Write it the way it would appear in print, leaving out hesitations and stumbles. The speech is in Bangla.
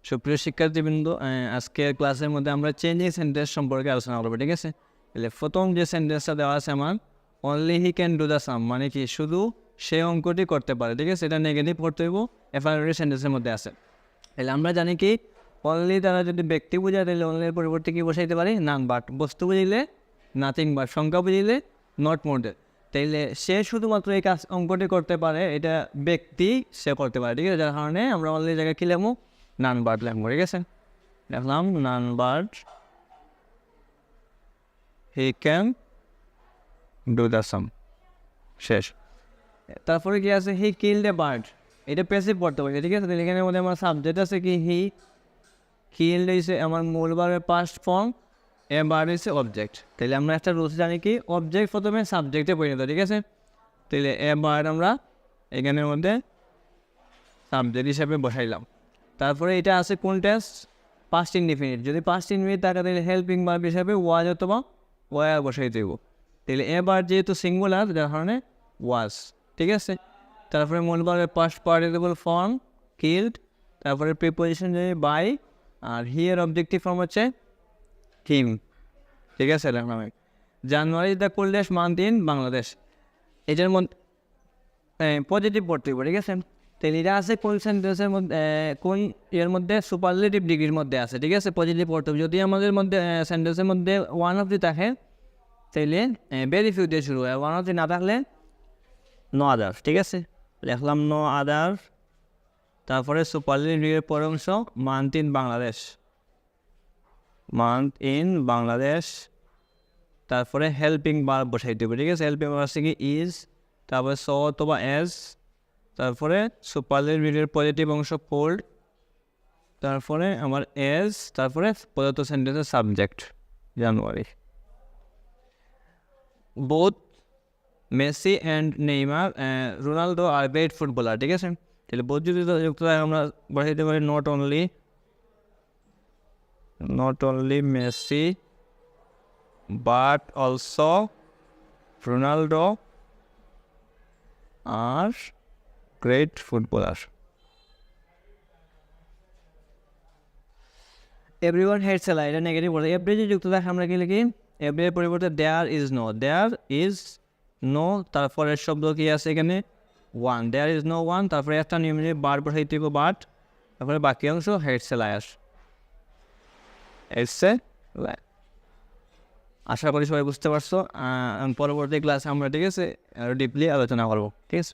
সুপ্রিয় শিক্ষার্থীবৃন্দ, আজকের ক্লাসের মধ্যে আমরা চেঞ্জিং সেন্টেন্স সম্পর্কে আলোচনা করবো, ঠিক আছে। তাহলে প্রথম যে সেন্টেন্সটা দেওয়া আছে আমার, only he can do the same, মানে কি শুধু সে অঙ্কটি করতে পারে, ঠিক আছে। এটা নেগেটিভ করতে হইব, এফআরআর সেন্টেন্সের মধ্যে আছে। তাহলে আমরা জানি কি অনলি দ্বারা যদি ব্যক্তি বোঝায় তাহলে অনলির পরিবর্তে কি বসাইতে পারি, নান। বাট বস্তু বুঝিলে নাথিং, বাট সংখ্যা বুঝিলে নট মোর দেন। তাইলে সে শুধুমাত্র এই কাজ অঙ্কটি করতে পারে, এটা ব্যক্তি সে করতে পারে, ঠিক আছে। যার কারণে আমরা অনলি জায়গায় কী লিখবো, নান বার্ড লিখবো, ঠিক আছে। দেখলাম none bird he can do the same, শেষ। তারপরে কি আছে, হি কিলড এ বার্ড, এটা প্যাসিভ পড়তে পারি, ঠিক আছে। তাহলে এখানের মধ্যে আমার সাবজেক্ট আছে কি হি, কিলড হয়েছে আমার মূল ভার্বের পাস্ট ফর্ম, এ বার্ড হয়েছে অবজেক্ট। তাহলে আমরা একটা রুলস জানি কি অবজেক্ট প্রথমে সাবজেক্টে পরিণত, ঠিক আছে। তাহলে এ বার্ড আমরা এখানের মধ্যে সাবজেক্ট হিসাবে বসাইলাম। তারপরে এটা আছে কোন টেস্ট, পাস্ট ইনডিফিনিট। যদি পাস্ট ইনডিফিনিট থাকে তাহলে হেল্পিং ভার্ব হিসাবে ওয়াজ অথবা ওয়ার বসাই দেব। তাহলে এ বার্ড যেহেতু সিঙ্গুলার, যার কারণে ওয়াজ, ঠিক আছে। তারপরে মূল ভার্বের পাস্ট পার্টিসিপল ফর্ম কিলড, তারপরে প্রিপোজিশন যদি বাই, আর হিয়ার অবজেক্টিভ ফর্ম হচ্ছে হিম, ঠিক আছে। January the coldest month in Bangladesh, এটার মধ্যে পজিটিভ পড়তে হবে, ঠিক আছে। তাহলে এটা আছে কোন সেন্টেন্সের মধ্যে, কোন এর মধ্যে সুপারলেটিভ ডিগ্রির মধ্যে আছে, ঠিক আছে। পজিটিভ পড়তে হবে। যদি আমাদের মধ্যে সেন্টেন্সের মধ্যে ওয়ান অফ দি থাকে তাইলে ভেরি ফিউ দিয়ে শুরু হয়, ওয়ান অফ দি না থাকলে নো আদার, ঠিক আছে। লিখলাম নো আদার, তারপরে সুপারলেটিভ ডিগ্রির পরের অংশ month in Bangladesh, month in Bangladesh. তারপরে হেল্পিং ভার্ব বসাই দেবে, ঠিক আছে। হেল্পিং ভার্ব আছে কি ইজ, তারপরে সো অথবা এজ, তারপরে সুপারলেটিভের পজিটিভ অংশ কোল্ড, তারপরে আমার এজ, তারপরে প্রদত্ত সেন্টেন্সের সাবজেক্ট জানুয়ারি। Both Messi and Neymar Ronaldo are great footballer, ঠিক আছে। তাহলে বোথ যদি যুক্ত থাকে আমরা বসাইতে পারি not only Messi but also Ronaldo are great footballer. Everyone hates a lie, এটা নেগেটিভ বলে। এভরি যে যুক্ত থাকে আমরা কি লিখি, এভরি এর পরিবর্তে there is no, there is no. তারপরের শব্দ কি আছে এখানে, one, there is no one. তারপরে একটা নিয়মিত বার বসাইতে হবে বাট, তারপরে বাকি অংশ hates a liar, hates a লাই। আশা করি সবাই বুঝতে পারছো। পরবর্তী ক্লাসে আমরা, ঠিক আছে, আরও ডিপলি আলোচনা করবো, ঠিক আছে।